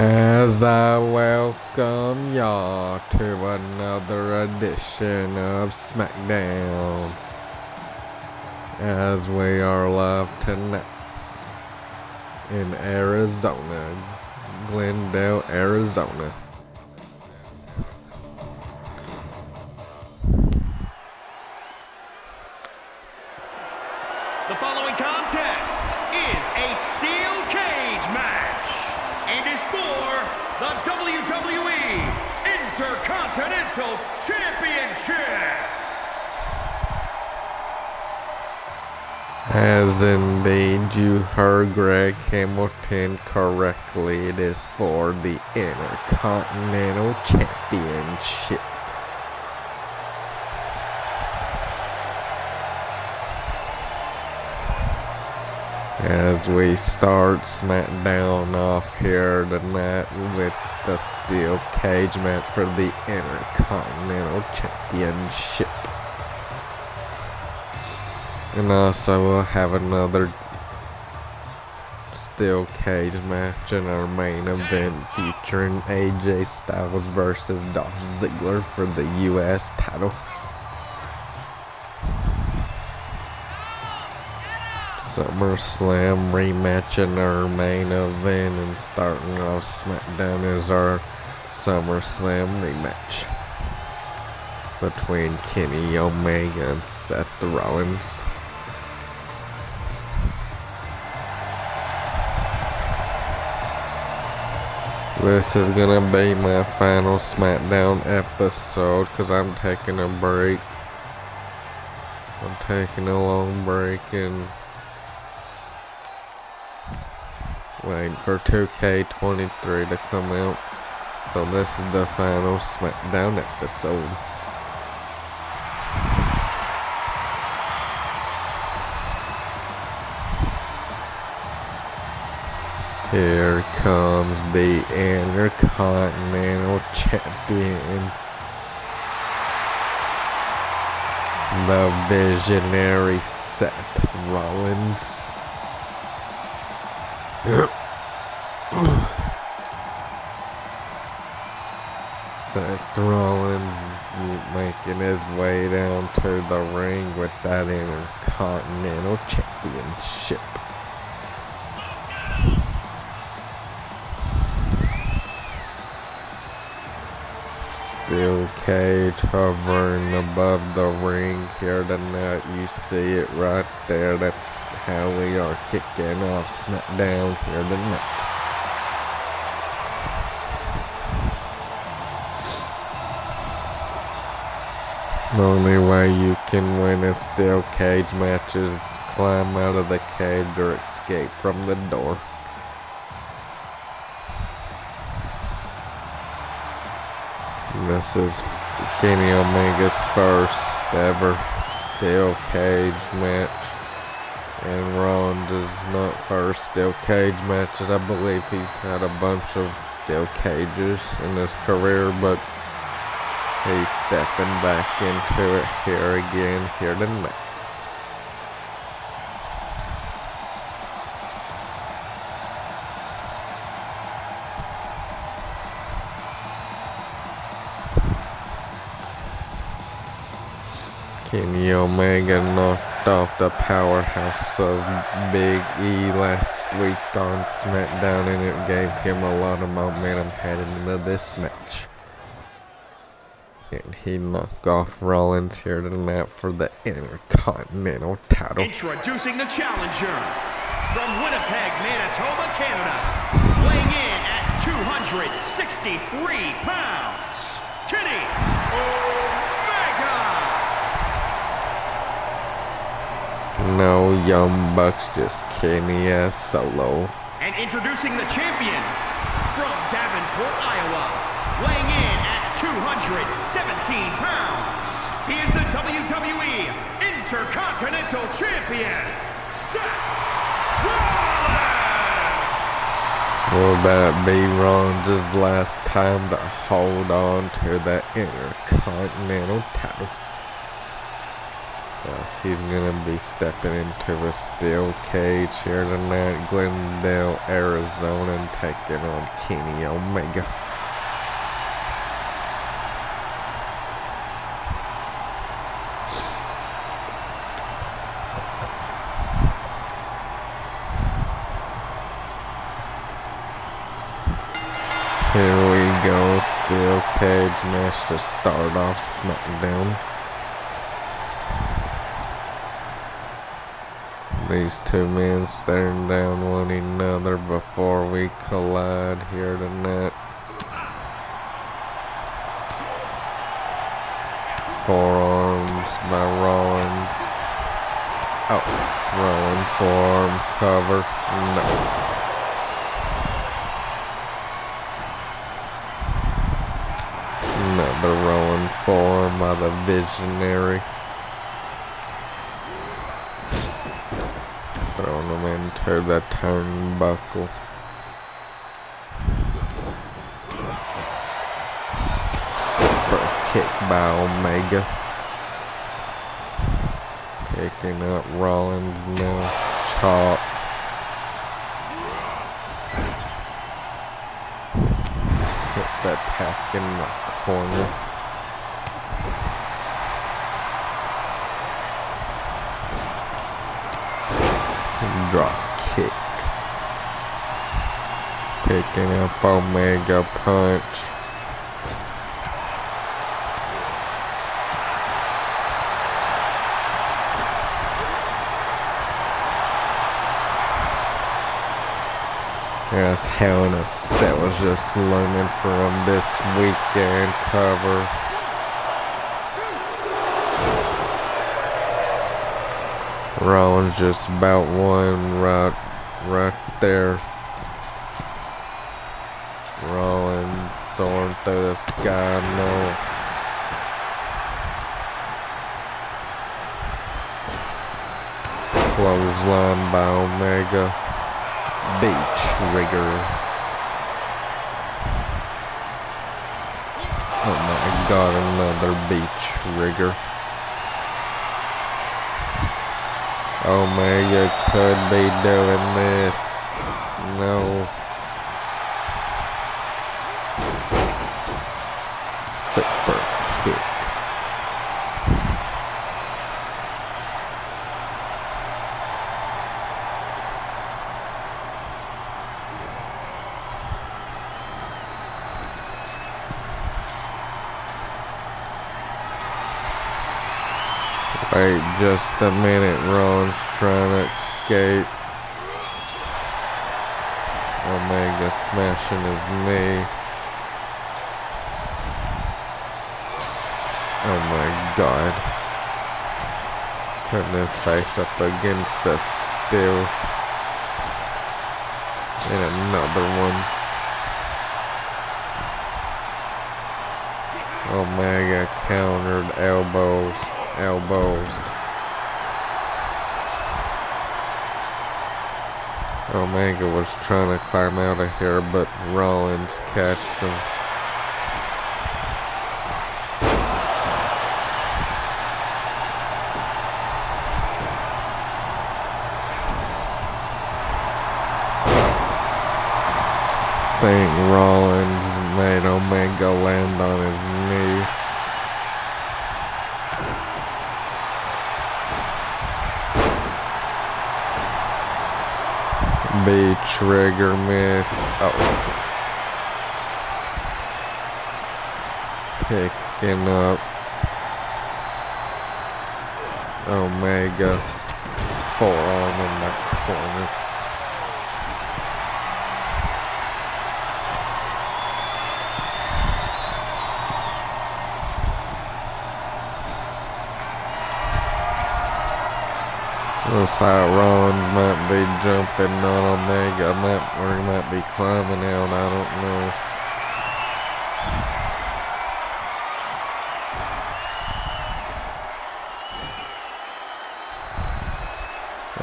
As I welcome y'all to another edition of SmackDown, as we are live tonight in Arizona, Glendale, Arizona. The following contest is a steel cage match and is for the WWE Intercontinental Championship. As indeed you heard Greg Hamilton correctly, it is for the Intercontinental Championship. As we start SmackDown off here tonight with the steel cage match for the Intercontinental Championship. And also we'll have another steel cage match in our main event featuring AJ Styles versus Dolph Ziggler for the US title. SummerSlam rematch in our main event, and starting off SmackDown is our SummerSlam rematch between Kenny Omega and Seth Rollins. This is gonna be my final SmackDown episode because I'm taking a break. I'm taking a long break and waiting for 2K23 to come out. So this is the final SmackDown episode. Here comes the Intercontinental Champion, the visionary Seth Rollins. Seth Rollins making his way down to the ring with that Intercontinental Championship. Steel cage hovering above the ring here tonight. You see it right there. That's how we are kicking off SmackDown here tonight. The only way you can win a steel cage match is climb out of the cage or escape from the door. This is Kenny Omega's first ever steel cage match, and Rollins is not first steel cage matches. I believe he's had a bunch of steel cages in his career, but he's stepping back into it here again here tonight. Kenny Omega knocked off the powerhouse of Big E last week on SmackDown, and it gave him a lot of momentum heading into this match. And he knocked off Rollins here tonight for the Intercontinental title. Introducing the challenger from Winnipeg, Manitoba, Canada, weighing in at 263 pounds, Kenny Omega. No Young Bucks, just Kenny as solo. And introducing the champion from Davenport, Iowa, weighing in at 217 pounds. He is the WWE Intercontinental Champion, Seth Rollins. Will that be Rollins' last time to hold on to the Intercontinental title? Yes, he's gonna be stepping into a steel cage here tonight, Glendale, Arizona, and taking on Kenny Omega. Here we go, steel cage match to start off SmackDown. These two men staring down one another before we collide here tonight. Forearms by Rollins. Oh, Rollins forearm cover. No. Another rolling forearm by the Visionary. Throwing him into the turnbuckle. Super kick by Omega. Picking up Rollins now. Chop. Hit the attack in the corner. Drop kick. Picking up Omega punch. Yes, Hell in a Cell was just looming from this weekend cover. Rollins just about won right there. Rollins soaring through the sky, no. Clothesline by Omega. Big trigger. Oh my god, another big trigger. Omega could be doing this. No. Super kick. Wait just a minute, Rollins trying to escape. Omega smashing his knee. Oh my god. Putting his face up against the steel. And another one. Omega countered elbows. Omega was trying to climb out of here, but Rollins catched him. I think Rollins made Omega land on his knee. B trigger miss. Oh. Picking up Omega. Forearm in the corner. Looks like Rollins might be jumping on Omega, or he might be climbing out, I don't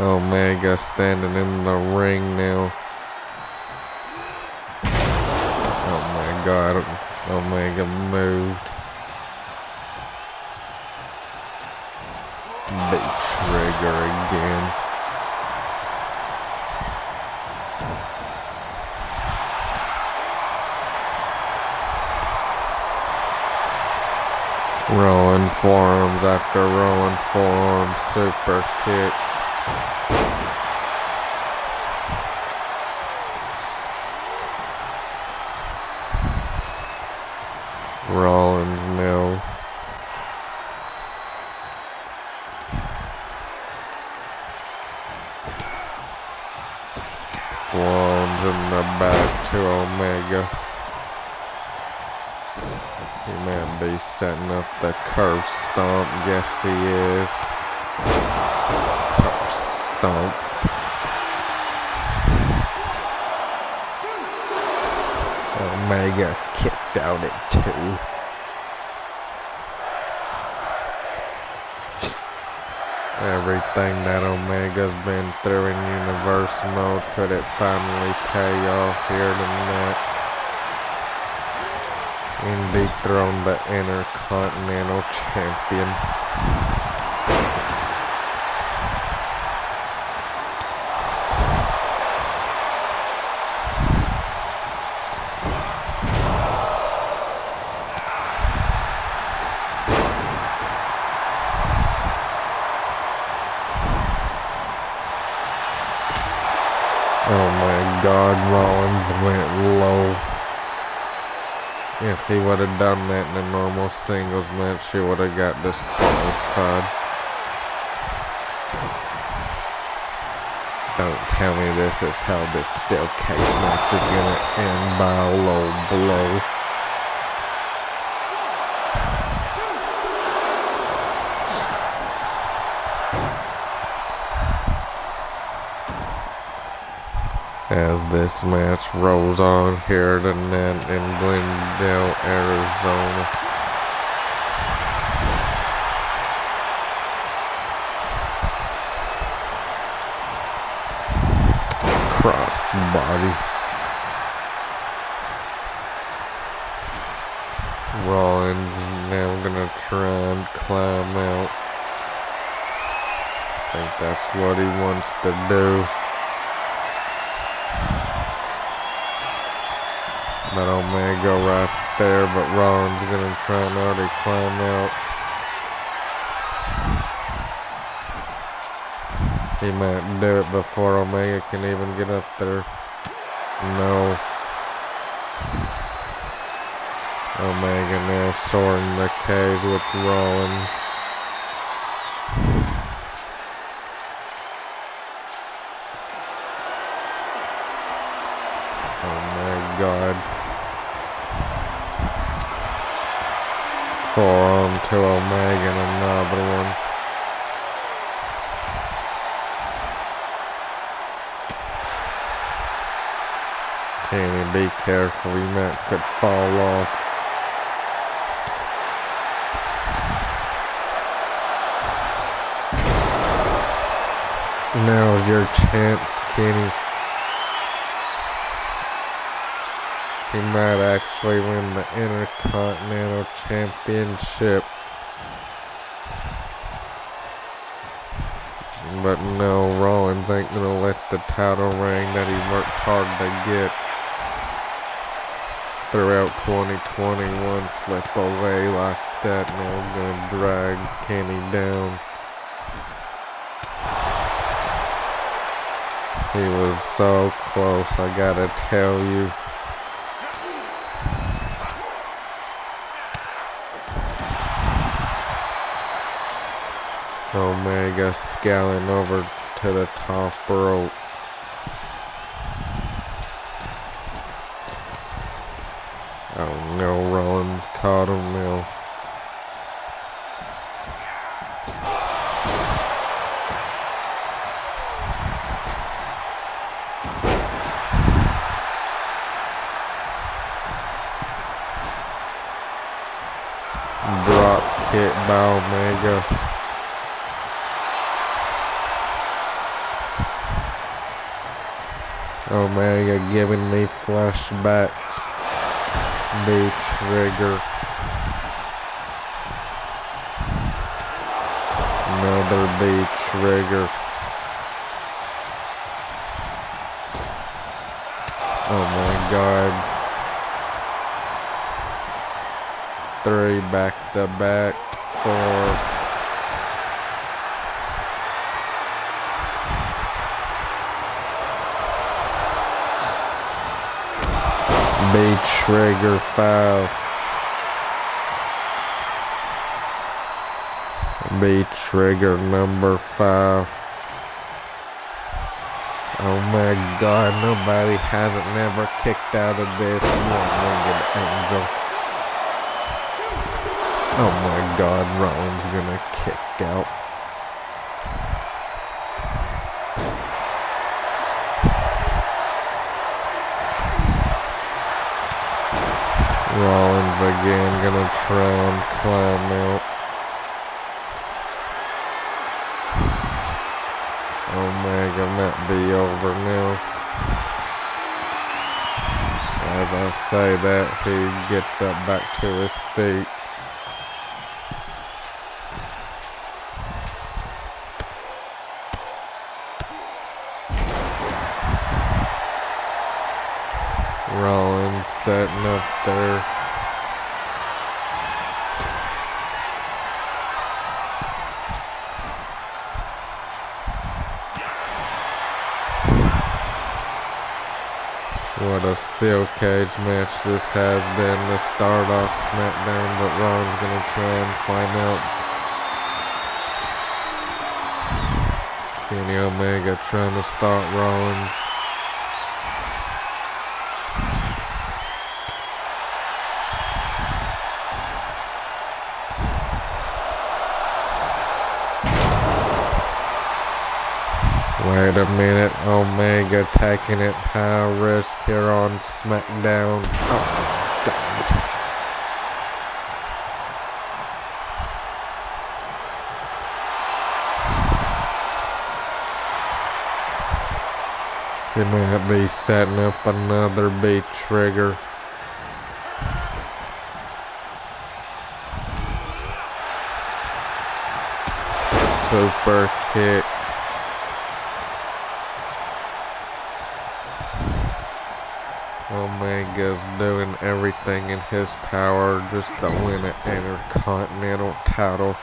know. Omega standing in the ring now. Oh my god, Omega moved. Big trigger again. Rolling forearms after rolling forearms, super kick. Rollins now. Rollins in the back to Omega. He might be setting up the curve stomp. Yes, he is. Curve stomp. Omega kicked out at 2. Everything that Omega's been through in universe mode, could it finally pay off here tonight? And dethrone the Intercontinental Champion. Oh my God, Rollins went low. If he would have done that in a normal singles match, he would have got disqualified. Don't tell me this is how this steel cage match is gonna end by a low blow. As this match rolls on here tonight in Glendale, Arizona. Cross body. Rollins now gonna try and climb out. I think that's what he wants to do. But Omega right there, but Rollins gonna try and already climb out. He might do it before Omega can even get up there. No. Omega now soaring the cage with Rollins. Oh my God. Forearm to Omega and another one. Can he be careful? He might could fall off. Now's your chance, Kenny. He might actually win the Intercontinental Championship. But no, Rollins ain't gonna let the title reign that he worked hard to get throughout 2021 slip away like that. Now gonna drag Kenny down. He was so close, I gotta tell you. Omega scaling over to the top rope. Oh no, Rollins caught him now. Drop kick by Omega. Omega giving me flashbacks. The trigger. No another B trigger. Oh my God. 3 back to back. 4. B trigger 5. B trigger number 5. Oh my God, nobody hasn't never kicked out of this one-winged angel. Oh my God, Rollins gonna kick out. Rollins again gonna try and climb out. Omega might be over now. As I say that, he gets up back to his feet. Rollins setting up there. What a steel cage match this has been to start off SmackDown, but Ron's gonna try and climb out. Kenny Omega trying to start Rollins. Wait a minute, Omega taking it high risk here on SmackDown. Oh my God. He might be setting up another B trigger. Super kick. Omega's doing everything in his power just to win an Intercontinental title.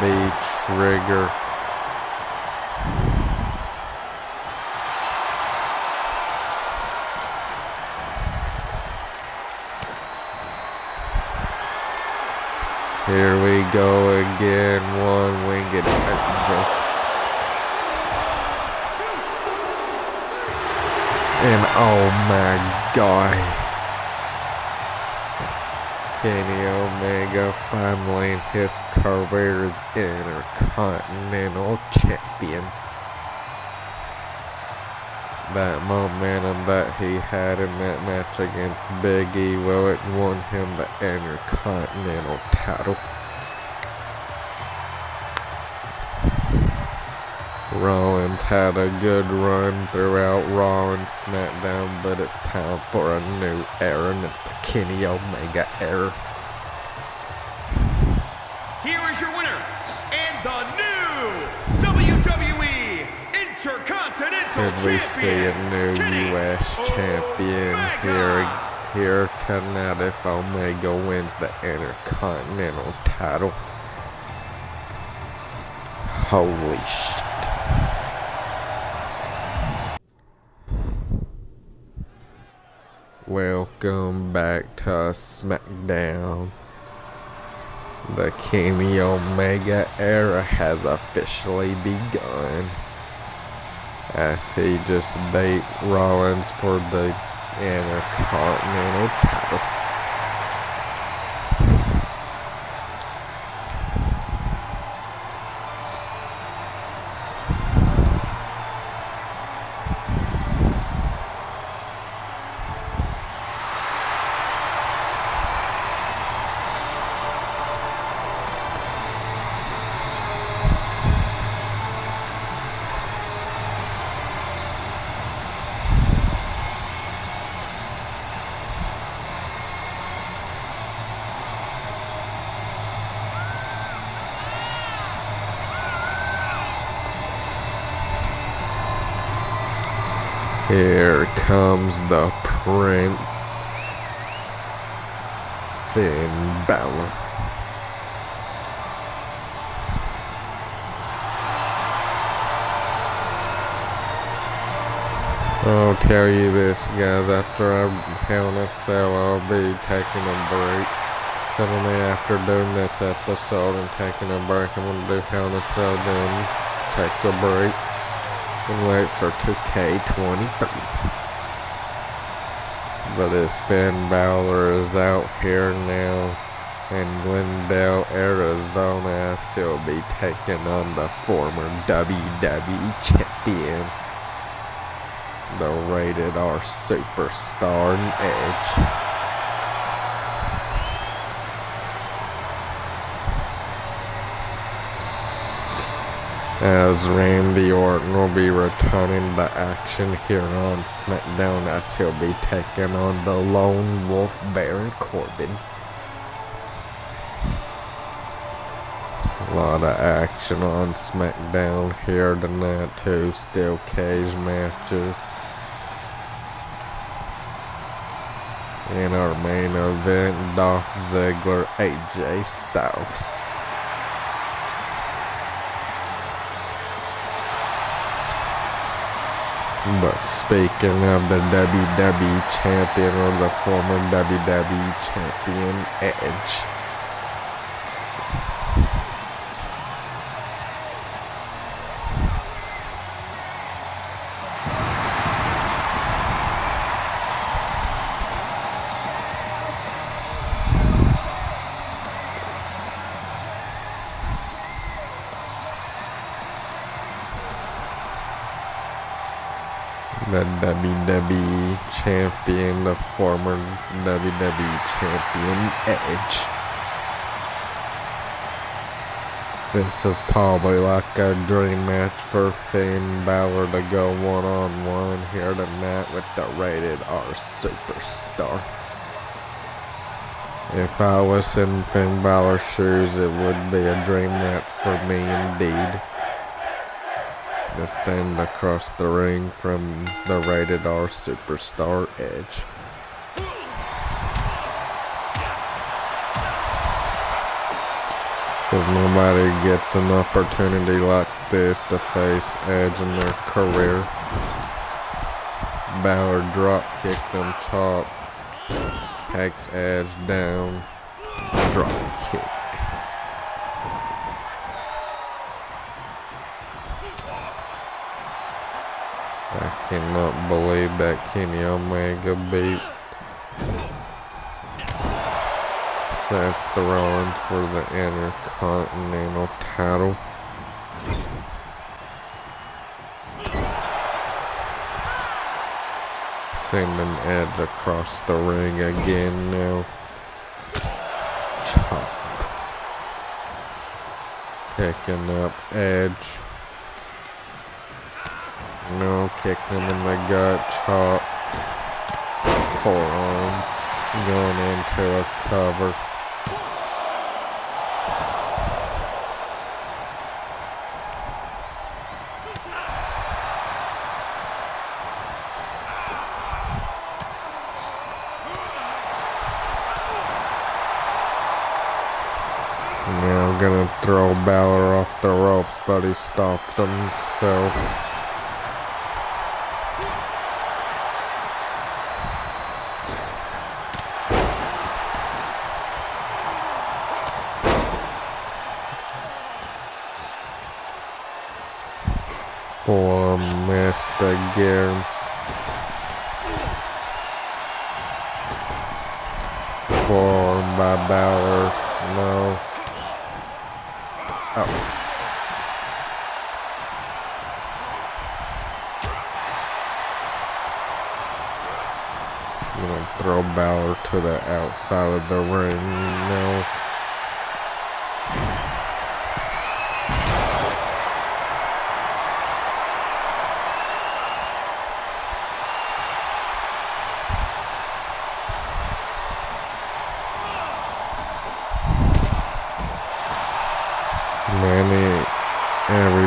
B trigger. Here we go again, one-winged angel. And oh my God, Kenny Omega finally in his career as Intercontinental Champion. That momentum that he had in that match against Big E, well, it won him the Intercontinental title. Rollins had a good run throughout Raw and SmackDown, but it's time for a new era, and it's the Kenny Omega era. Here is your winner, and the new WWE Intercontinental Champion. Could we see a new U.S. champion here tonight if Omega wins the Intercontinental title? Holy shit. Welcome back to SmackDown. The Kenny Omega era has officially begun, as he just beat Rollins for the Intercontinental title. Here comes the Prince, Finn Balor. I'll tell you this, guys, after I Hell in a Cell, I'll be taking a break. Suddenly after doing this episode and taking a break, I'm going to do Hell in a Cell, then take a break and wait for 2K23. But as Finn Balor is out here now in Glendale, Arizona, he'll be taking on the former WWE champion, the Rated R Superstar Edge. As Randy Orton will be returning to action here on SmackDown, as he'll be taking on the Lone Wolf Baron Corbin. A lot of action on SmackDown here tonight too, steel cage matches. In our main event, Dolph Ziggler, AJ Styles. But speaking of the WWE champion, or the former WWE champion, Edge. The WWE champion, the former WWE champion, Edge. This is probably like a dream match for Finn Balor to go one-on-one here tonight with the Rated R Superstar. If I was in Finn Balor's shoes, it would be a dream match for me indeed. To stand across the ring from the Rated R Superstar Edge. Because nobody gets an opportunity like this to face Edge in their career. Balor drop kicked him top. Takes Edge down. Drop kick. I cannot believe that Kenny Omega beat Seth Rollins for the Intercontinental title. Sending Edge across the ring again now. Chop. Picking up Edge. No, kick him in the gut, chop, forearm, going into a cover. Now I'm gonna throw Balor off the ropes, but he stopped himself. Forearm missed again. Forearm by Balor. No. Oh. I'm gonna throw Balor to the outside of the ring. No.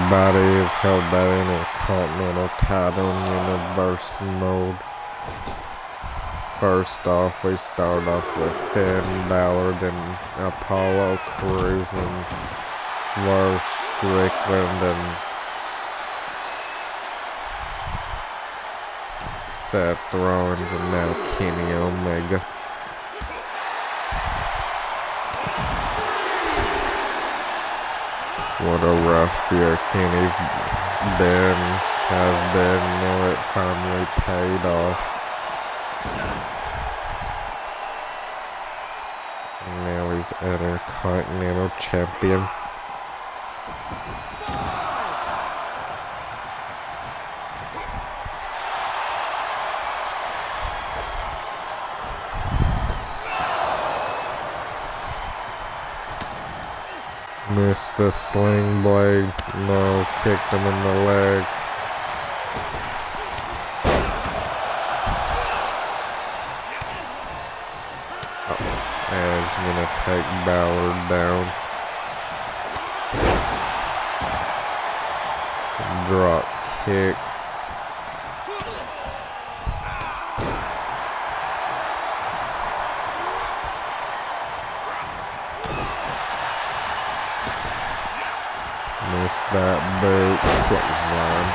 Everybody is held by the Intercontinental title in Universe mode. First off, we start off with Finn Balor, then Apollo Crews and Swerve Strickland and Seth Rollins, and now Kenny Omega. What a rough year Kenny's has been. Now it finally paid off. And now he's Intercontinental Champion. Missed the sling blade. No, kicked him in the leg. Edge gonna take Balor down. Drop kick. Missed that boot. Clothesline.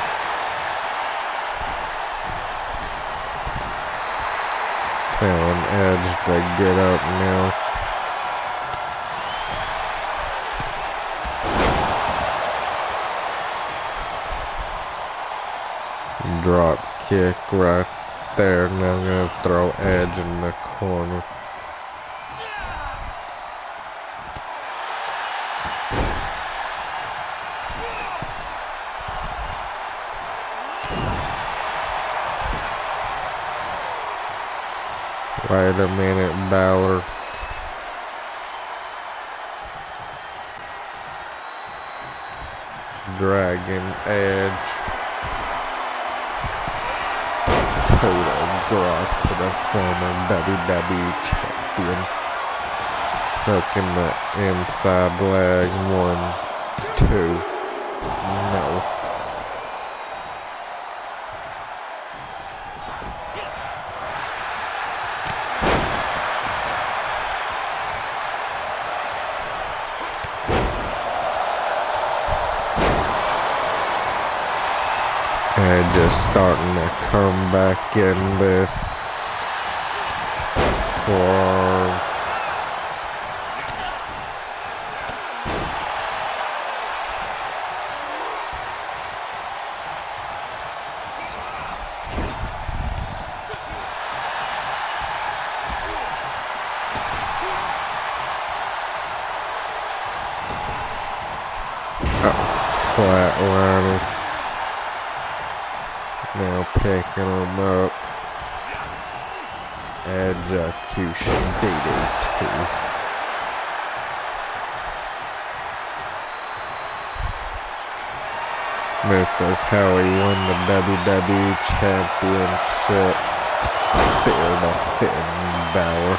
Telling Edge to get up now. Drop kick right there. Now I'm gonna throw Edge in the corner. Wait a minute, Balor. Dragon Edge. Total gross to the former WWE champion. Hooking the inside leg. 1, 2. No. And just starting to come back in this for flatline. Now picking him up. Execution DDT. This is how he won the WWE Championship. Spear to Finn Balor.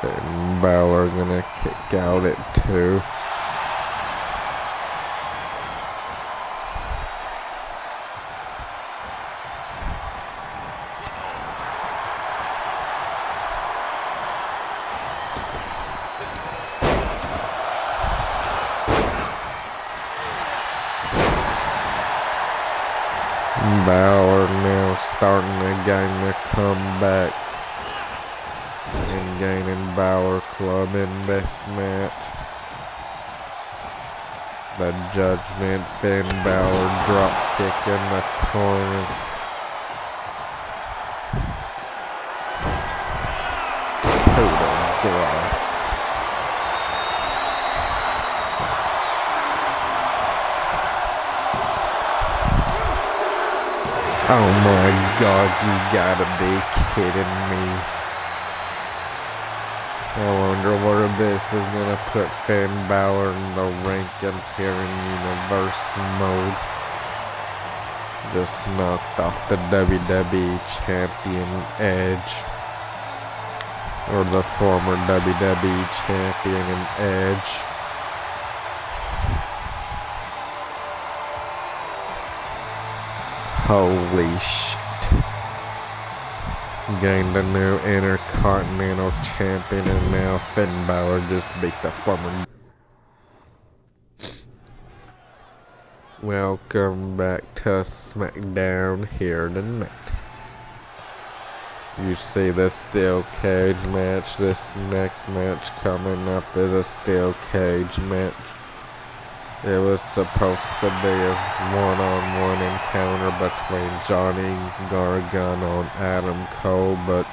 Finn Balor gonna kick out at 2. Balor now starting to gain the comeback and gaining Balor Club in this match. The Judgment, Finn Balor drop kick in the corner. Total gross. Oh my God, you gotta be kidding me. I wonder where this is gonna put Finn Balor in the rankings here in Universe mode. Just knocked off the WWE Champion Edge. or the former WWE champion and Edge. Holy shit. Gained a new Intercontinental champion, and now Finn Balor just beat the former. Welcome back to SmackDown here tonight. You see this steel cage match. This next match coming up is a steel cage match. It was supposed to be a one-on-one encounter between Johnny Gargano and Adam Cole, but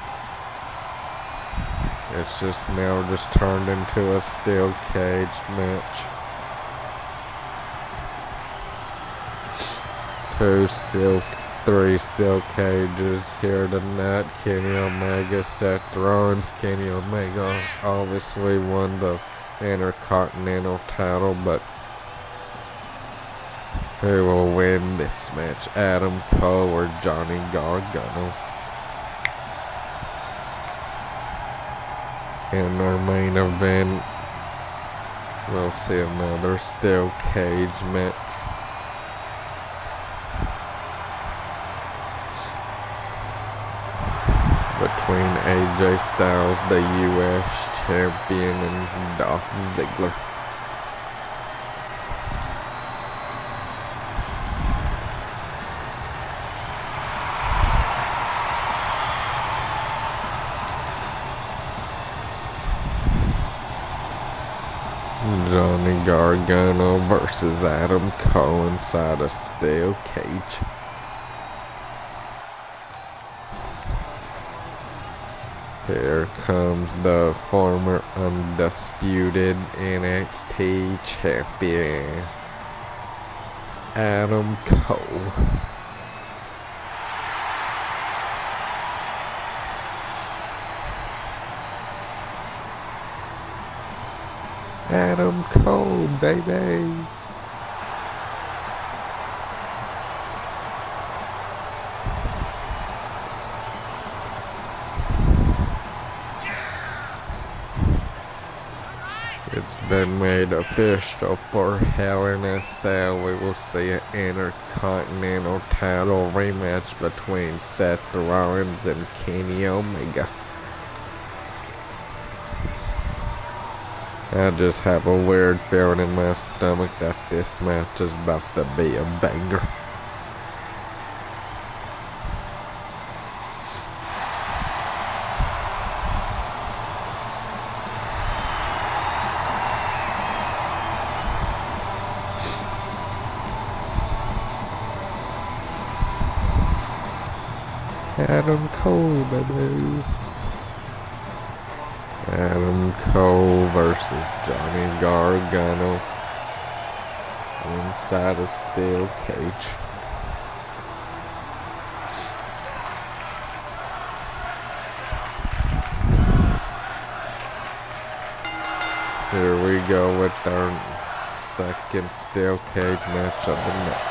it's just now just turned into a steel cage match. Three steel cages here tonight. Kenny Omega, Seth Rollins. Kenny Omega obviously won the Intercontinental title, but who will win this match? Adam Cole or Johnny Gargano? In our main event, we'll see another steel cage match. Between AJ Styles, the US champion, and Dolph Ziggler. Johnny Gargano versus Adam Cole inside a steel cage. Here comes the former undisputed NXT champion, Adam Cole. Adam Cole, baby. It's been made official for Hell in a Cell. We will see an Intercontinental title rematch between Seth Rollins and Kenny Omega. I just have a weird feeling in my stomach that this match is about to be a banger. Adam Cole, baby. Adam Cole versus Johnny Gargano inside a steel cage. Here we go with our second steel cage match of the night.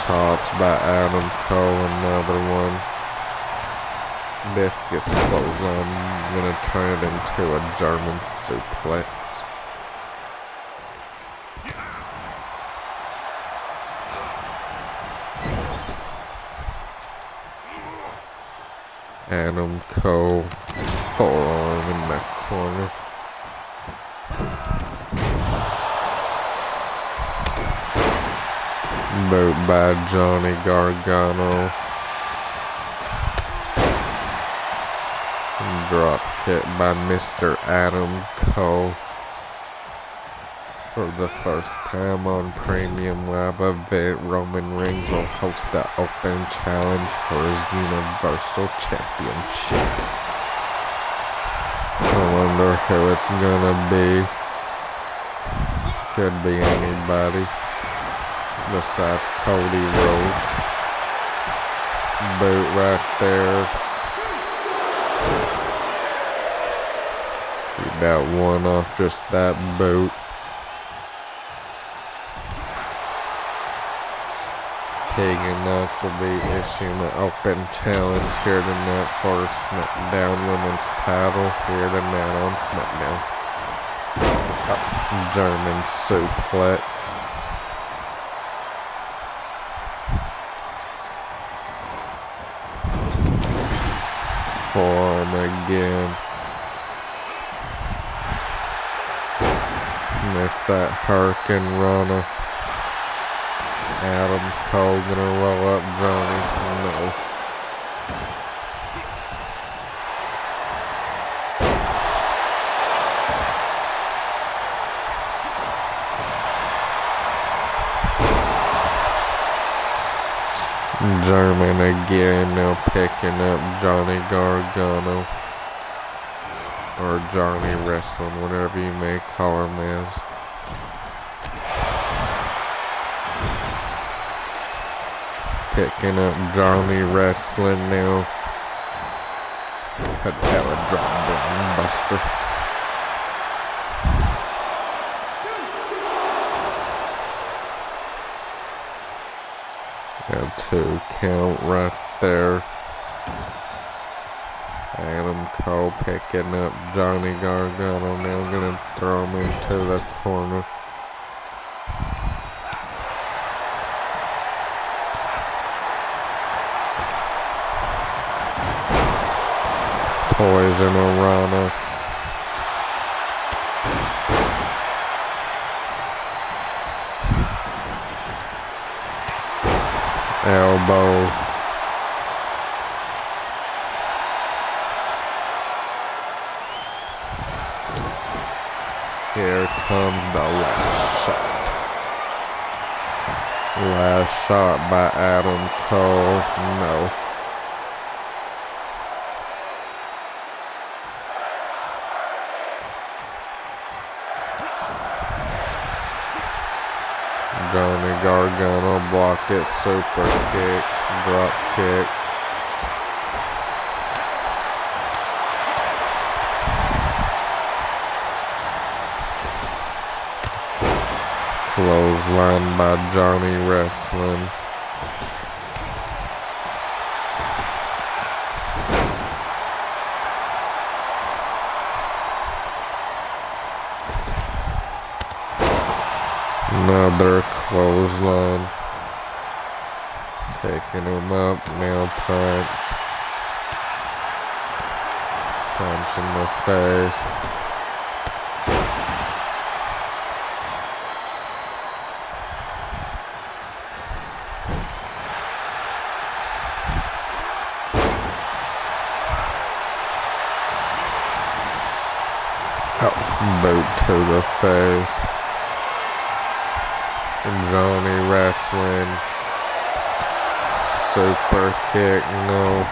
Chops by Adam Cole, another one. This gets close on. I'm gonna turn it into a German suplex. Adam Cole, forearm in the corner. Boot by Johnny Gargano. Drop kick by Mr. Adam Cole. For the first time on Premium Live Event, Roman Reigns will host the Open Challenge for his Universal Championship. I wonder who it's gonna be. Could be anybody besides Cody Rhodes. Boot right there. He about one off just that boot. Tegan will be issuing an open challenge here tonight for SmackDown Women's title here tonight on SmackDown. German suplex. Forearm again. Missed that Hurricane Runner. Adam Cole gonna roll up Johnny. No. German again, now picking up Johnny Gargano. Or Johnny Wrestling, whatever you may call him as. Picking up Johnny Wrestling now. Could have a drop down buster. Got 2 count right there. Adam Cole picking up Johnny Gargano. Now gonna throw him into the corner. Poison Rana. Elbow. Here comes the last shot. Last shot by Adam Cole. No. Johnny Gargano blocked it. Super kick. Drop kick. Clothesline by Johnny Wrestling. Another clothesline. Picking him up. Now punch. Punch in the face. Boot to the face. Johnny Wrestling. Super kick. No.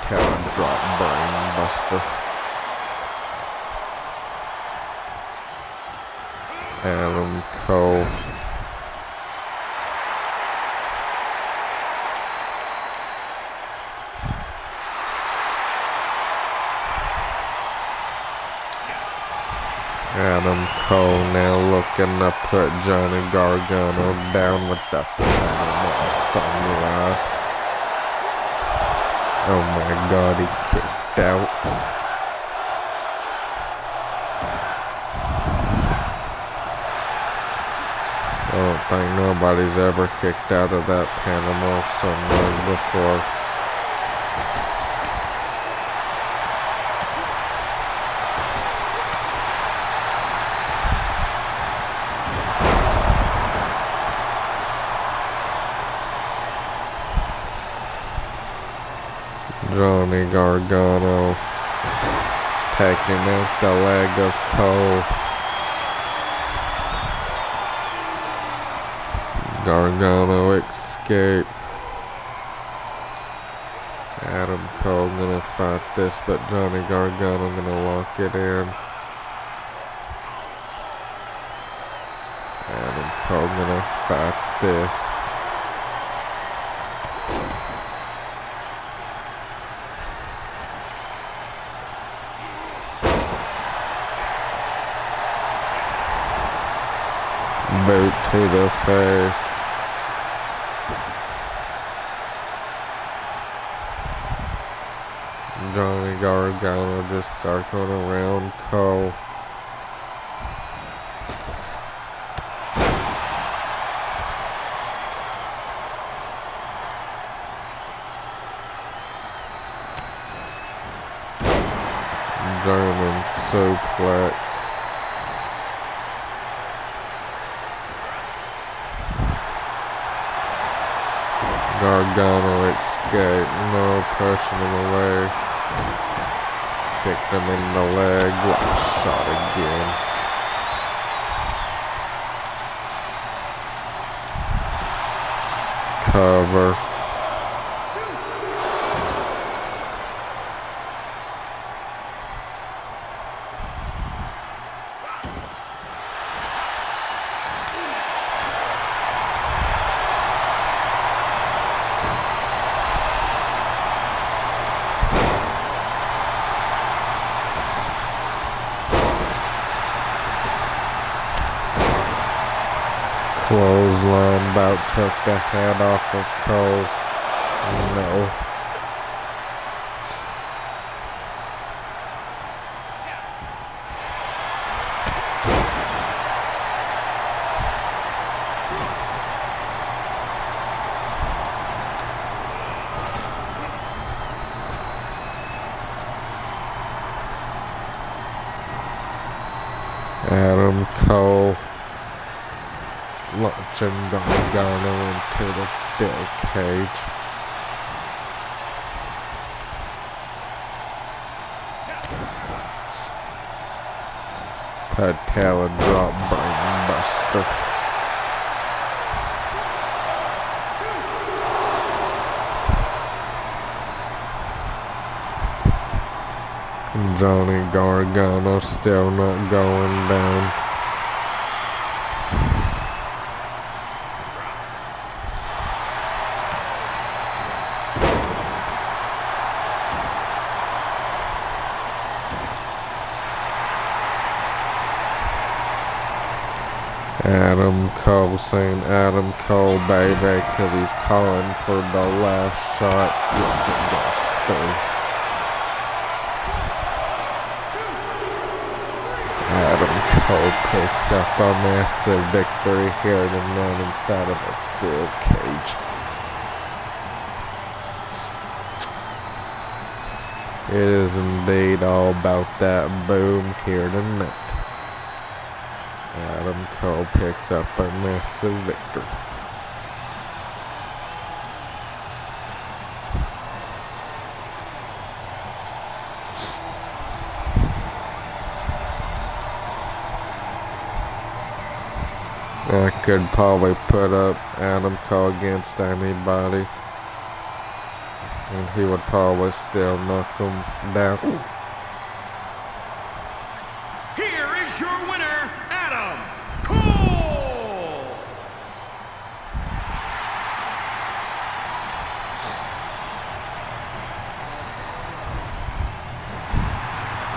Talent drop brain buster. Adam Cole. Adam Cole now looking to put Johnny Gargano down with the Panama Sunrise. Oh my god, he kicked out. I don't think nobody's ever kicked out of that Panama Sunrise before. Johnny Gargano taking out the leg of Cole. Gargano escape. Adam Cole gonna fight this, but Johnny Gargano gonna lock it in. Adam Cole gonna fight this. boot to the face. Johnny Gargano just circling around Cole. German suplex. Gargano escape, no, pushing him away. Kicked him in the leg, shot again. Cover. Clothesline about took the head off of Cole. No. Adam Cole launching Gargano into the steel cage. Patella drop brain buster. Johnny Gargano still not going down. Adam Cole saying Adam Cole baby because he's calling for the last shot. Yes, it goes through. Adam Cole picks up a massive victory here tonight inside of a steel cage. It is indeed all about that boom here tonight. Adam Cole picks up a massive victory. I could probably put up Adam Cole against anybody, and he would probably still knock him down. Here is your winner, Adam Cole!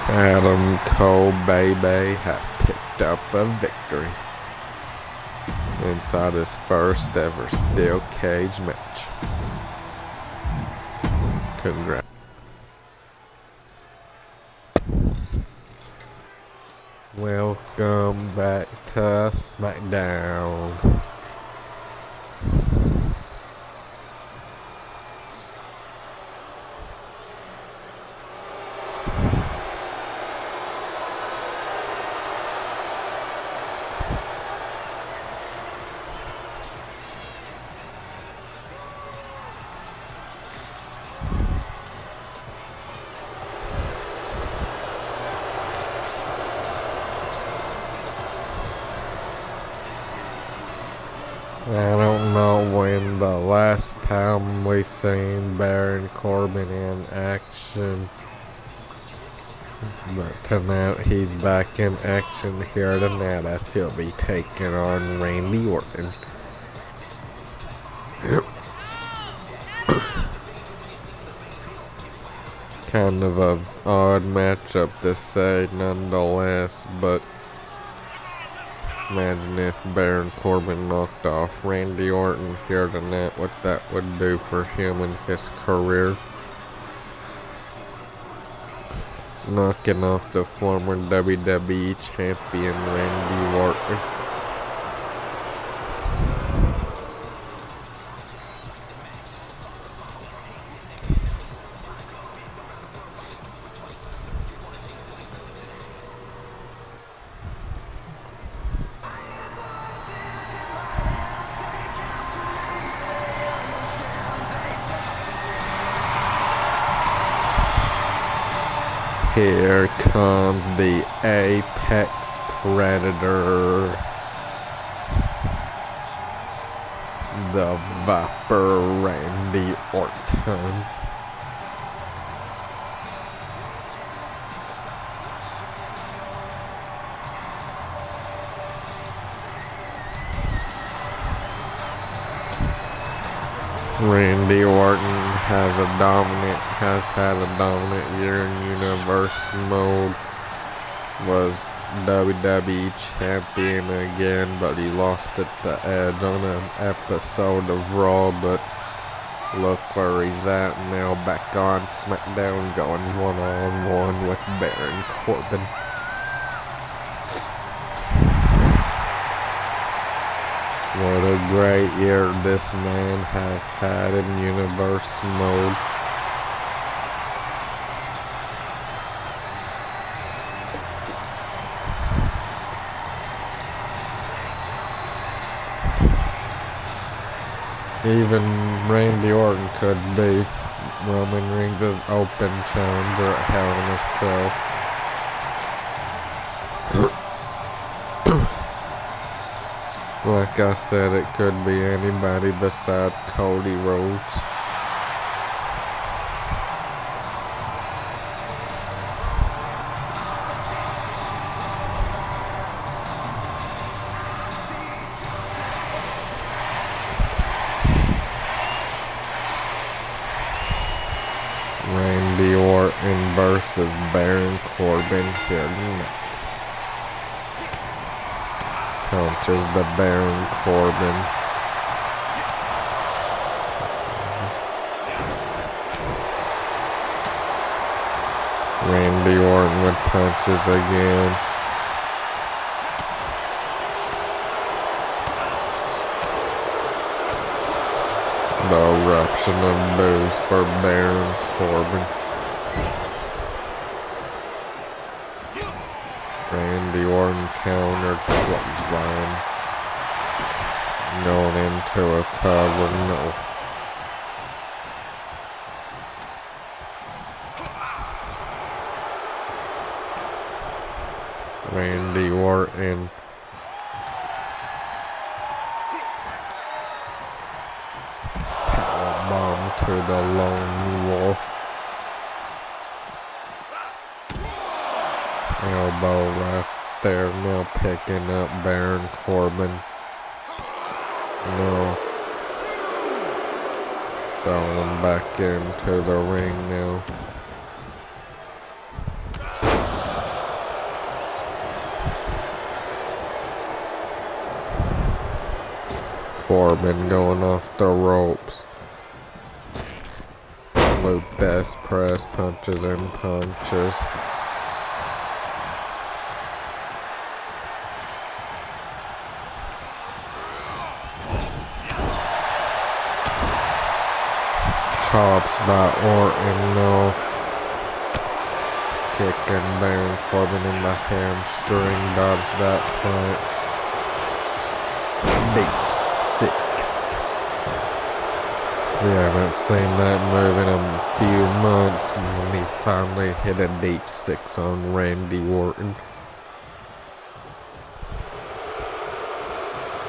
Adam Cole baby has picked up a victory inside his first ever steel cage match. Congrats. Welcome back to SmackDown. I don't know when the last time we seen Baron Corbin in action, but tonight he's back in action here tonight as he'll be taking on Randy Orton. Kind of a odd matchup to say nonetheless, but Imagine if Baron Corbin knocked off Randy Orton here tonight, what that would do for him and his career. Knocking off the former WWE champion Randy Orton. Here comes the Apex Predator, the Viper Randy Orton. Randy Orton has had a dominant year in Universe mode. Was WWE champion again, but he lost at the Edge on an episode of Raw. But look where he's at now, back on SmackDown, going one-on-one with Baron Corbin. What a great year this man has had in Universe mode. Even Randy Orton could be Roman Reigns' open challenger at Hell in a Cell. Like I said, it could be anybody besides Cody Rhodes. Randy Orton versus Baron Corbin here tonight. Punches the Baron Corbin. Randy Orton with punches again. The eruption of boos for Baron Corbin. Randy Orton countered clothesline. Going into a cover, no. Randy Orton. Powerbomb to the Lone Wolf. Elbow right there, now picking up Baron Corbin. No. Throwing back into the ring now. Corbin going off the ropes. Lopez press punches and punches. Chops by Orton, no. Kicking Baron Corbin in the hamstring, dodge that punch. Deep six. We haven't seen that move in a few months when he finally hit a deep six on Randy Orton.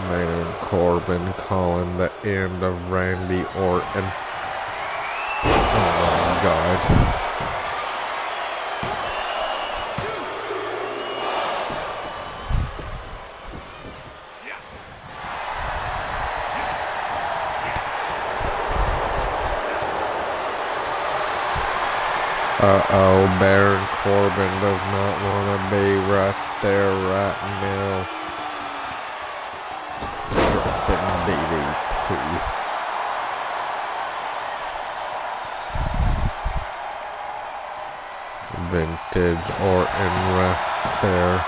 Baron Corbin calling the end of Randy Orton. Oh my God. Uh-oh, Baron Corbin does not want to be right there right now. vintage Orton right there.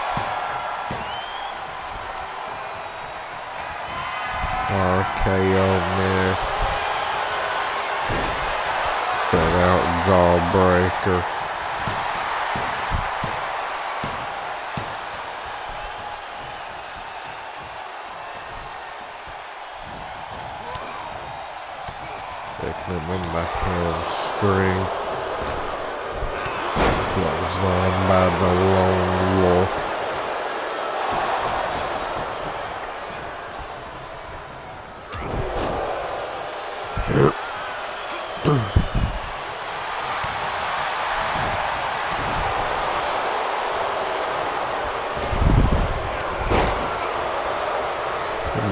RKO missed. Set out jawbreaker. Taking him in the hamstring. Clothesline by the lone wolf.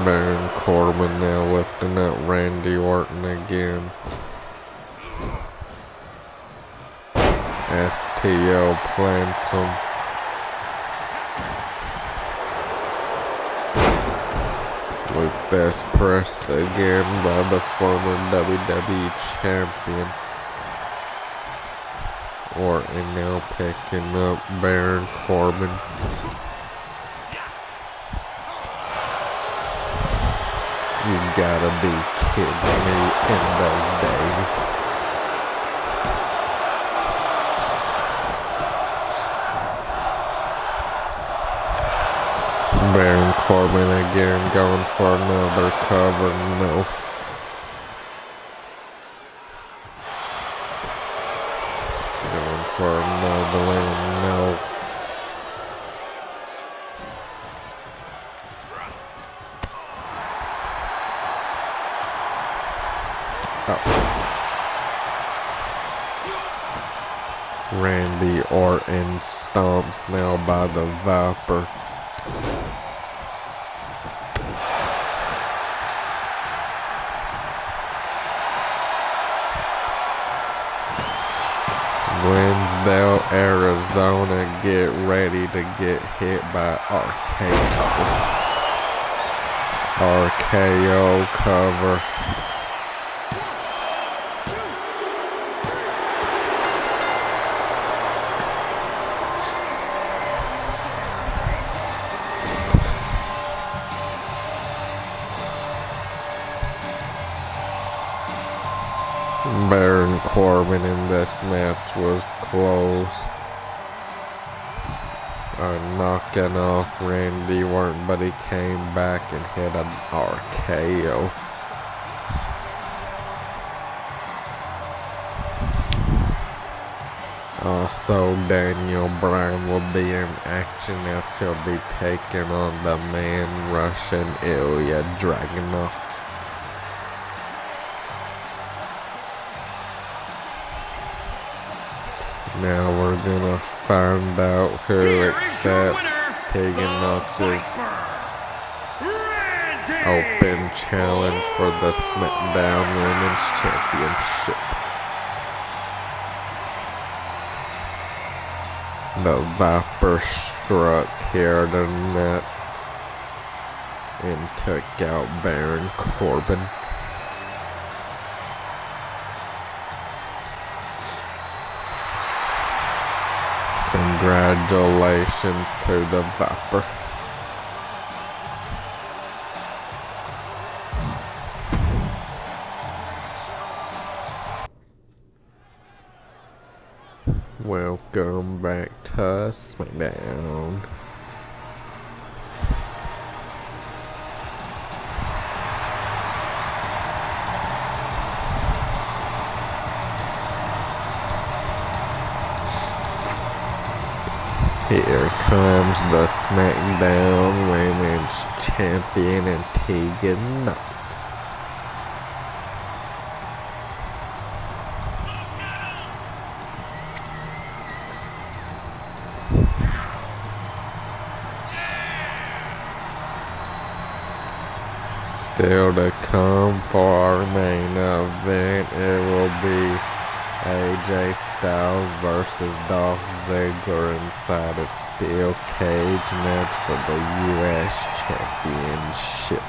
Baron Corbin now lifting up Randy Orton again. STO plants him. Best press again by the former WWE champion. Orton now picking up Baron Corbin. You gotta be kidding me in those days. Baron Corbin again going for another cover. No. Going for another one. No. Randy Orton stomps now by the Viper. Winsdale, Arizona, get ready to get hit by RKO. RKO cover. Baron Corbin in this match was close. Knocking off Randy Orton, but he came back and hit an RKO. Also, Daniel Bryan will be in action as he'll be taking on the man Russian Ilya Dragunov. Now we're gonna find out who accepts Tegan Knox's open challenge for the SmackDown Women's Championship. The Viper struck here tonight and took out Baron Corbin. Congratulations to the Viper. Welcome back to SmackDown. Here comes the SmackDown Women's Champion and Tegan Knox. Still to come for our main event, it will be AJ Styles versus Dolph Ziggler inside a steel cage match for the U.S. Championship.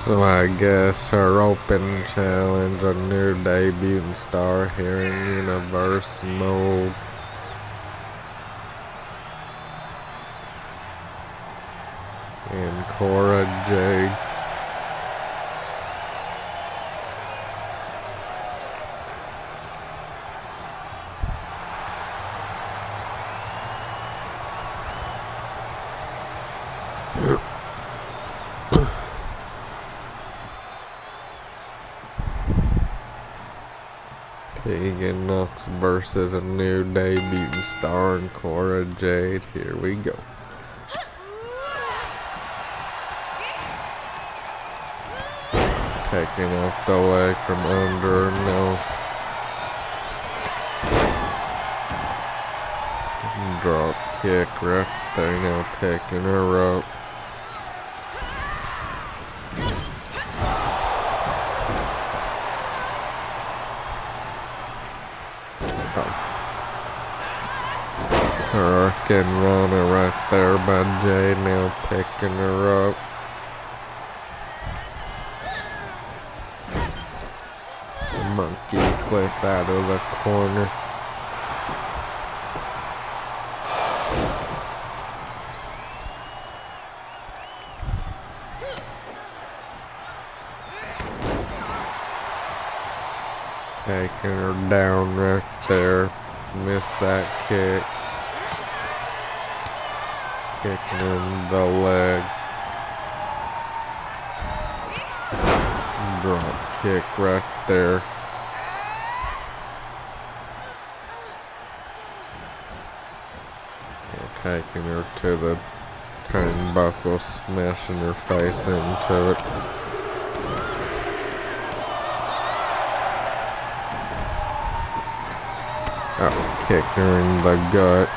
So I guess her open challenge, a new debuting star here in Universe mode. And Cora Jade. Tegan Knox versus a new debuting star in Cora Jade. Here we go. Taking off the leg from under. No. Drop kick right there. Now picking her up. Hurricane runner right there by Jade, now picking her up. Monkey flip out of the corner. Taking her down right there. Missed that kick. Kicking her in the leg. Drop kick right there. Taking her to the turnbuckle, smashing her face into it. Oh, kicked her in the gut.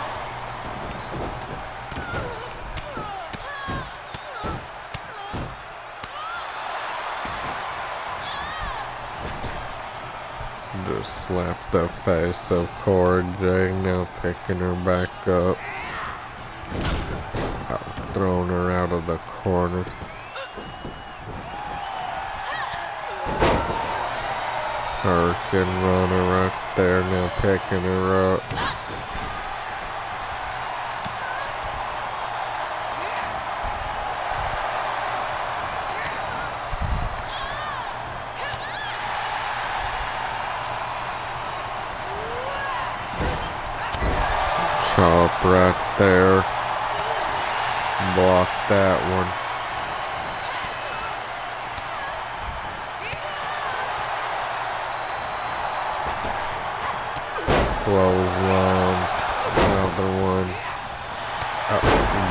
Just slapped the face of Cora Jade, now picking her back up. Oh, throwing her out of the corner. Hurricane runner right there, now picking her up. Chop right there. Block that one. Clothesline. Another one. Oh,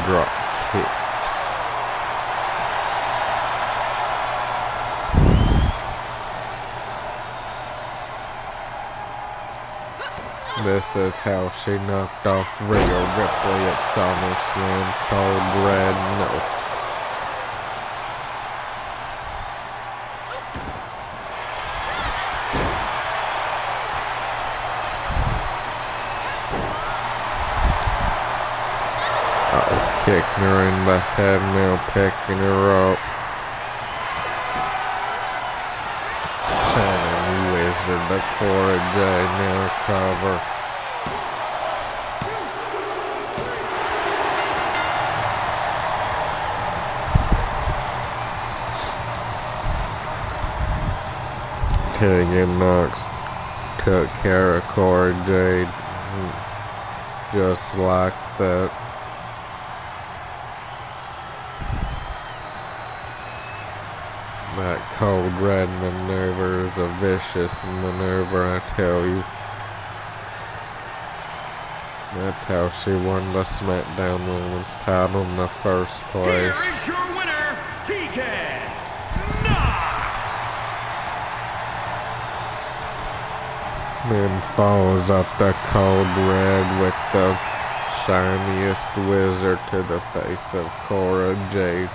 drop kick. This is how she knocked off Rhea Ripley at SummerSlam. Cold red, no. Kicking her in the head, now picking her up. Shining Wizard, the Cora Jade, now cover. Tegan Knox took care of Cora Jade just like that. That cold red maneuver is a vicious maneuver, I tell you. That's how she won the SmackDown Women's title in the first place. Here is your winner, Tegan Knox. Then follows up the cold red with the shiniest wizard to the face of Cora Jade.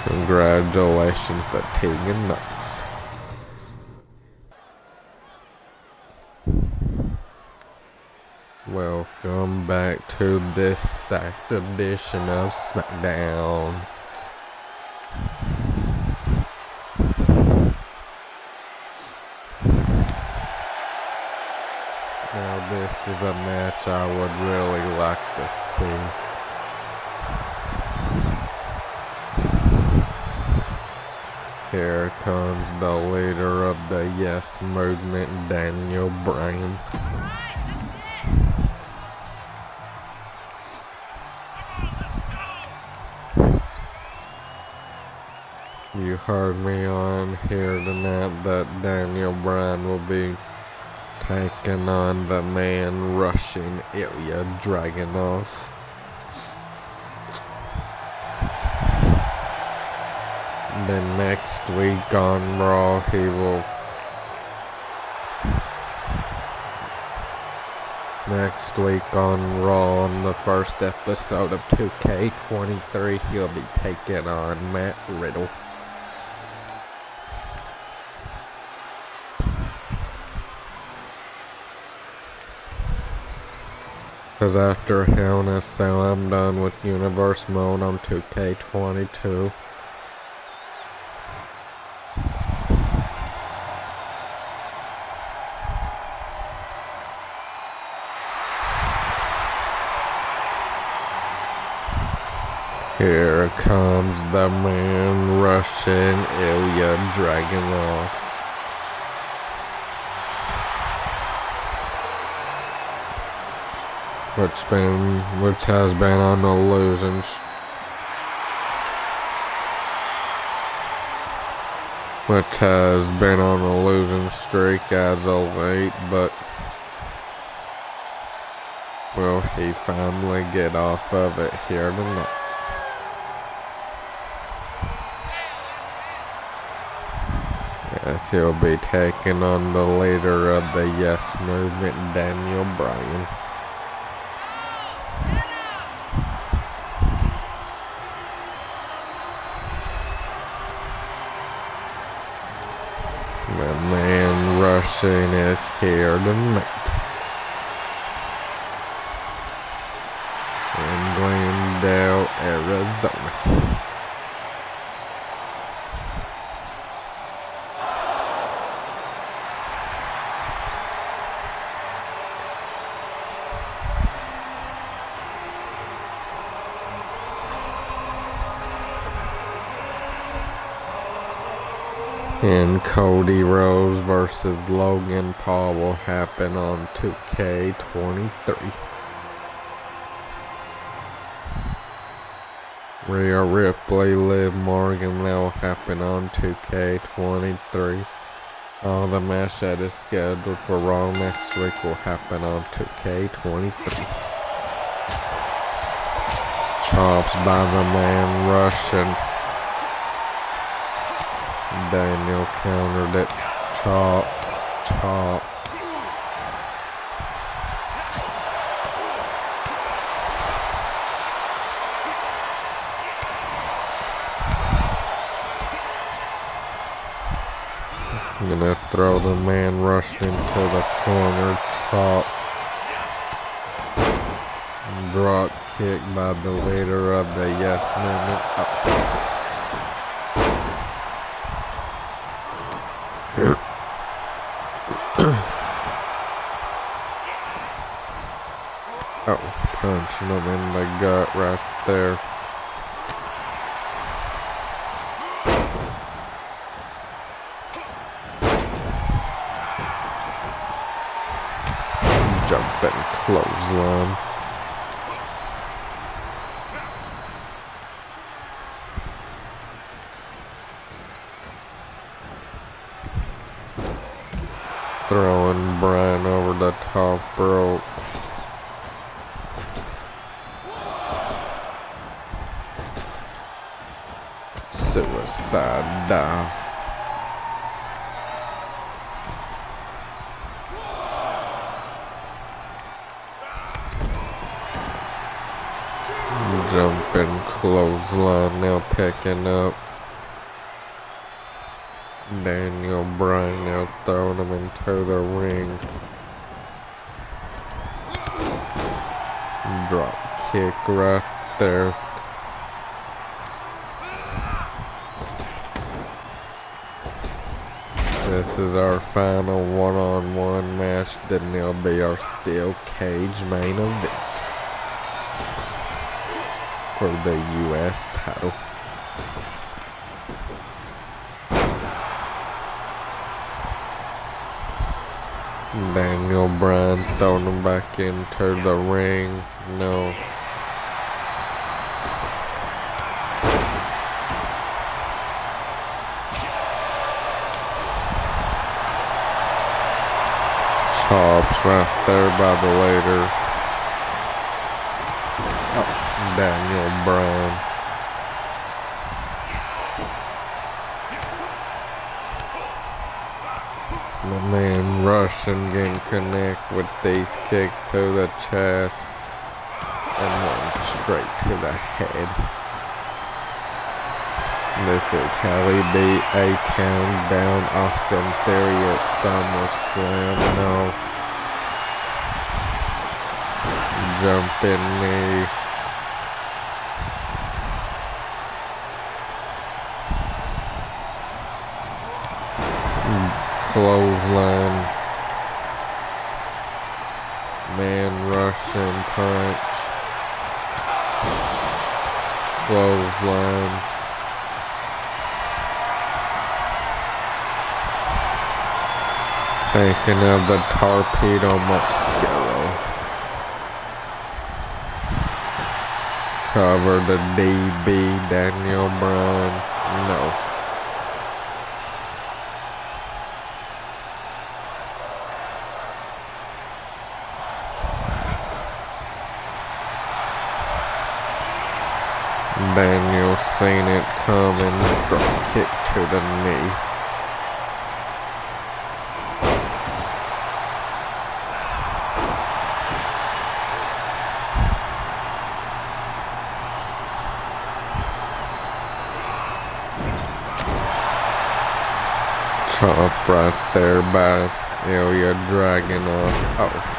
Congratulations to Tegan Knox. Welcome back to this stacked edition of SmackDown. Now this is a match I would really like to see. Here comes the leader of the Yes Movement, Daniel Bryan. You heard me on here tonight that Daniel Bryan will be taking on the man rushing Ilya Dragunov. Then next week on Raw, he will on the first episode of 2K23, he'll be taking on Matt Riddle. Cause after Hell in a Cell, I'm done with Universe Mode on 2K22. Here comes the man rushing Ilya Dragunov. Which has been on a losing streak as of late, but will he finally get off of it here tonight? Yes, he'll be taking on the leader of the Yes Movement, Daniel Bryan. The man rushing is here tonight in Glendale, Arizona. And Cody Rhodes versus Logan Paul will happen on 2K23. Rhea Ripley, Liv Morgan, that will happen on 2K23. The match that is scheduled for Raw next week will happen on 2K23. Chops by the man rushing. Daniel countered it. Chop, chop. I'm gonna throw the man rushing into the corner. Chop. Drop kick by the leader of the Yes Movement. Punching him in the gut right there. Jumping clothesline. Throwing Bryan over the top rope. Suicide dive. Jumping clothesline, now picking up Daniel Bryan, now throwing him into the ring. drop kick right there. This is our final one-on-one match. Then it'll be our steel cage main event for the U.S. title. Daniel Bryan throwing him back into the ring. No. Chops right there by the leader. Oh, Daniel Bryan. The man rushing can connect with these kicks to the chest and one straight to the head. This is how he beat A-Town down Austin Theory at SummerSlam. No. Jumping knee. Clothesline. Man Russian punch. Clothesline. Thinking of the torpedo mascara. Cover the DB, Daniel Bryan. No. Daniel seen it coming. Drop kick to the knee. Chop right there by Dragunov. Oh.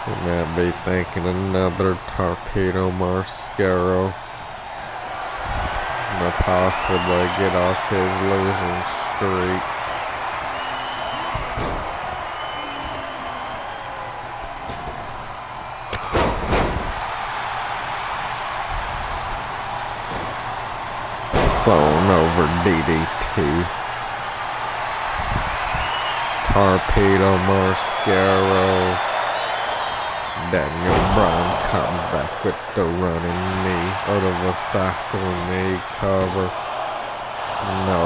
You might be thinking another torpedo mascara to possibly get off his losing streak. Phone over DDT. Torpedo mascara. Daniel Bryan comes back with the running knee or the Vasako knee cover. No.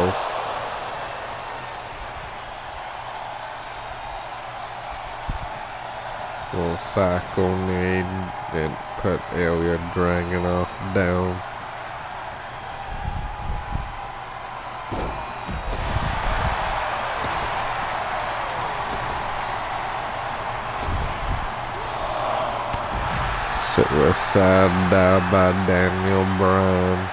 Vasako knee and put Ilya Dragunov down. Suicide dive by Daniel Bryan.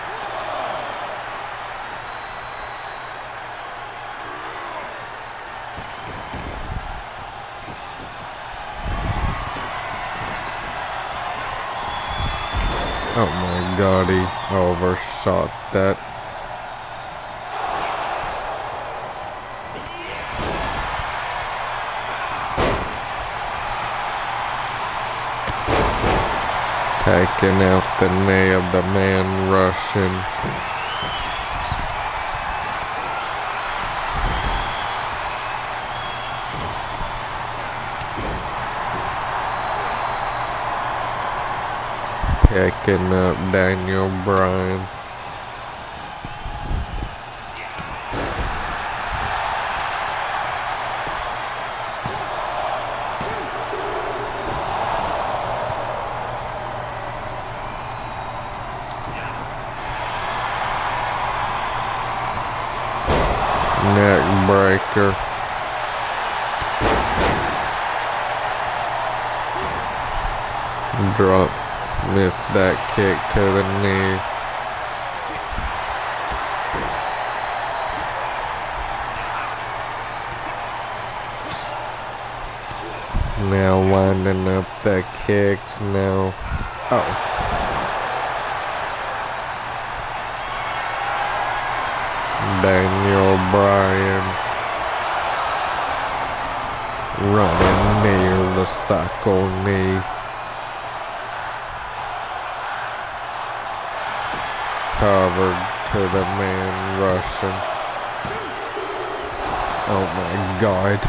Oh my God, he overshot that. Taking out the knee of the man rushing. Picking up Daniel Bryan. Neck breaker. Drop. Missed that kick to the knee. Now winding up the kicks now. Oh. Daniel Bryan running near the cycle knee. Covered to the man rushing. Oh my God.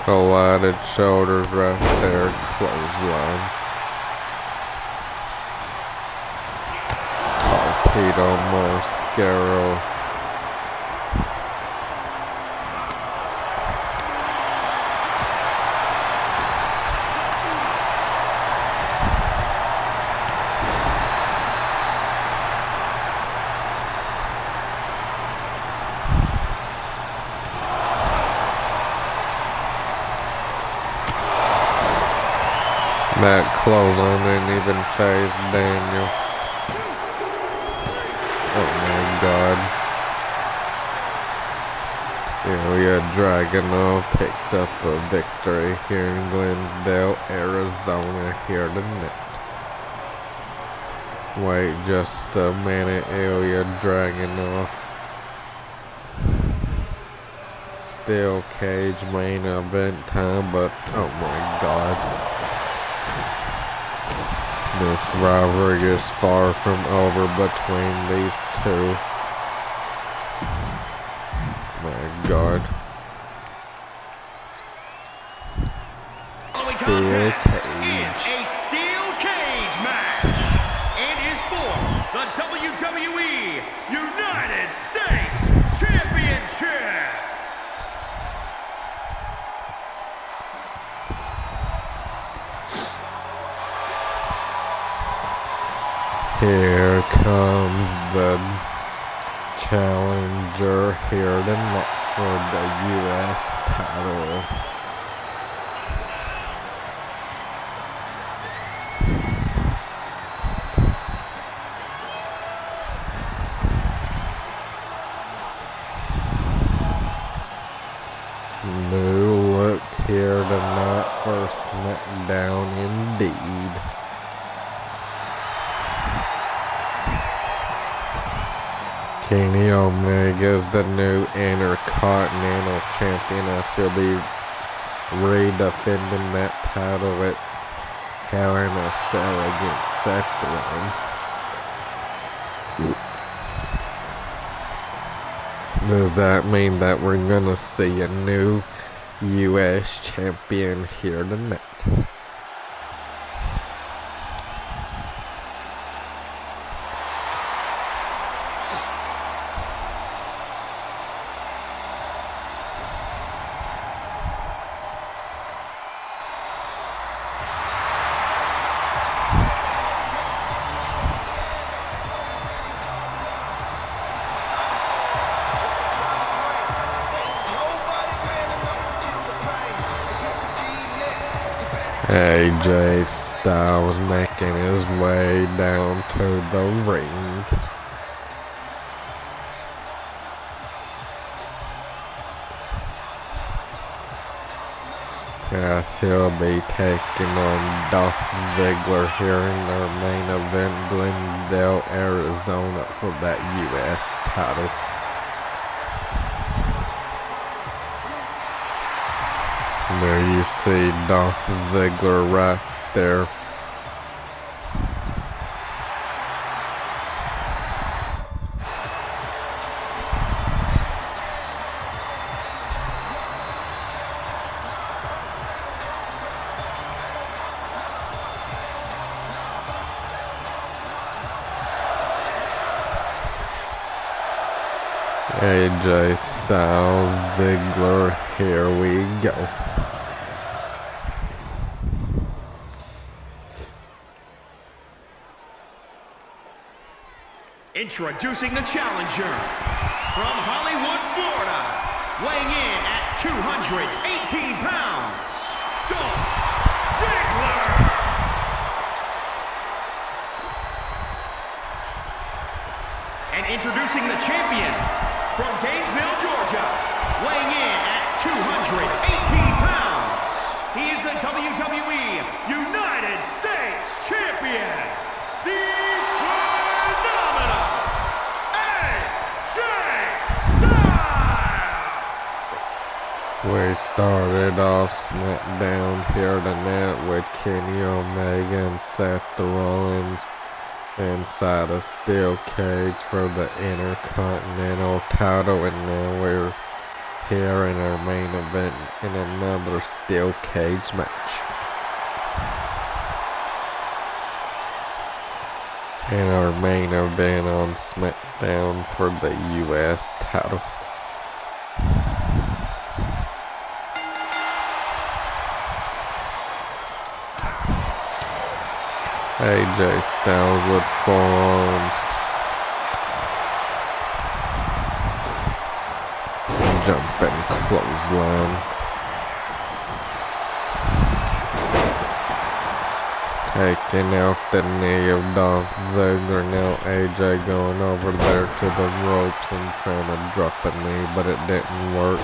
Collided shoulders right there, clothesline. Torpedo Mascaro. That clothesline didn't even phase Daniel. Oh my God. Ilya Dragunov picks up a victory here in Glendale, Arizona here tonight. Wait just a minute, Ilya Dragunov. Steel cage main event time, but oh my God. This rivalry is far from over between these two. My God. Steel cage. Is a steel cage match and is for the WWE United States Championship. Here comes the challenger here tonight for the U.S. title. New look here tonight for SmackDown indeed. Kenny Omega is the new Intercontinental Champion, as he'll be redefending that title at Hell in a Cell against Seth Rollins. Does that mean that we're gonna see a new U.S. champion here tonight? AJ Styles making his way down to the ring. As he'll be taking on Dolph Ziggler here in their main event, Glendale, Arizona, for that U.S. title. There you see Dolph Ziggler right there. AJ Styles, Ziggler, here we go. Introducing the challenger from Hollywood, Florida, weighing in at 218 pounds, Dolph Ziggler. And introducing the champion from Gainesville, Georgia, weighing in at 218 pounds, he is the WWE United States Champion, the phenomenal AJ Styles. We started off SmackDown here tonight with Kenny Omega and Seth Rollins inside a steel cage for the Intercontinental title, and now we're here in our main event in another steel cage match. And our main event on SmackDown for the US title. AJ Styles with forearms. Jumping clothesline. Taking out the knee of Dolph Ziggler. Now AJ going over there to the ropes and trying to drop a knee, but it didn't work.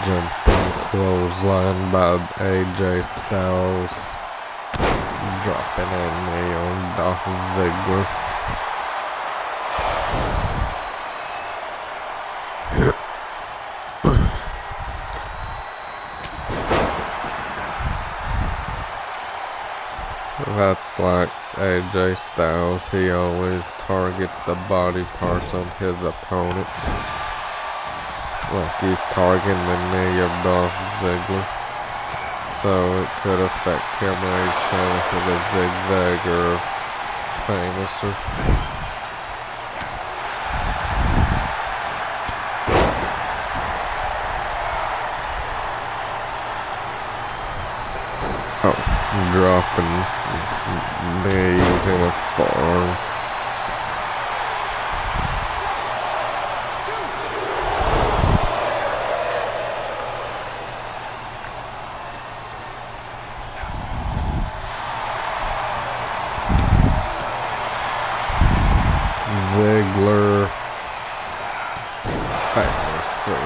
Jumping clothesline by AJ Styles. Dropping a knee on Dolph Ziggler. That's like AJ Styles. He always targets the body parts of his opponents. Like he's targeting the knee of Dolph Ziggler, so it could affect him when he's trying to hit a zigzag or finisher. Oh, dropping knees in a forearm. Ziggler finisher.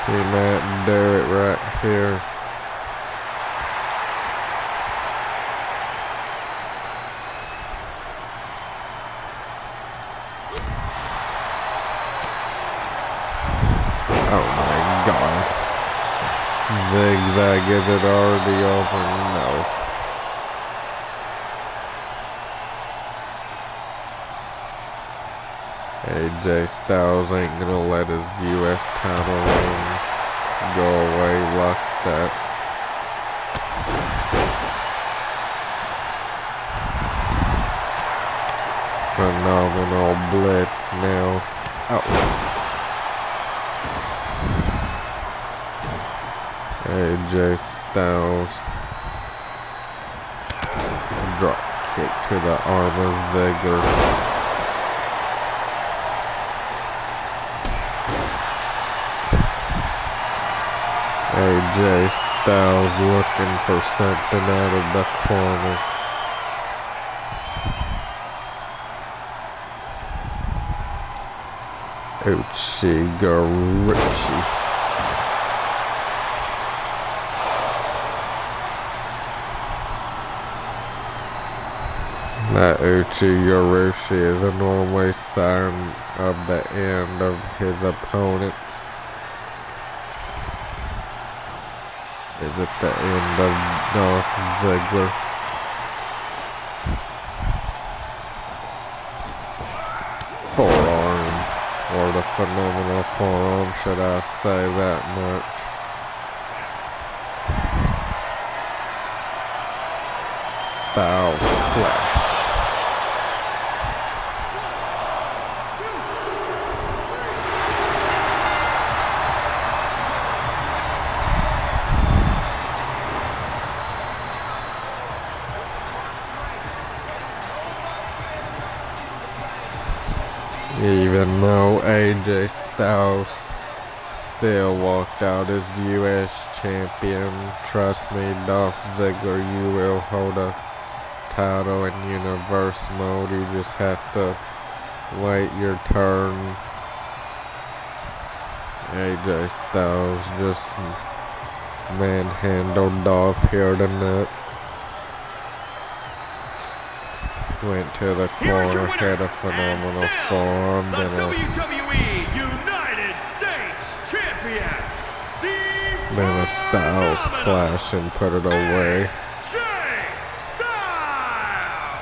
He might do it right here. Oh my God. Zigzag, is it already over? No. AJ Styles ain't gonna let his US title reign go away like that. Phenomenal blitz now. Oh. AJ Styles. Drop kick to the arm of Ziggler. AJ Styles looking for something out of the corner. Uchi-Garichi. That Uchi-Garichi is a normally sign of the end of his opponent. Is it the end of Dolph Ziggler? Forearm, or the phenomenal forearm, should I say that much? Styles clash. Even though AJ Styles still walked out as U.S. champion, trust me, Dolph Ziggler, you will hold a title in Universe mode. You just have to wait your turn. AJ Styles just manhandled Dolph here tonight. Went to the corner, had a phenomenal forearm, the WWE United States Champion, then a Styles clash and put it away. Jade Styles.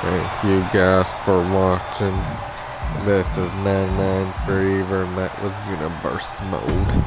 Thank you guys for watching. This is 993, and that was Universe Mode.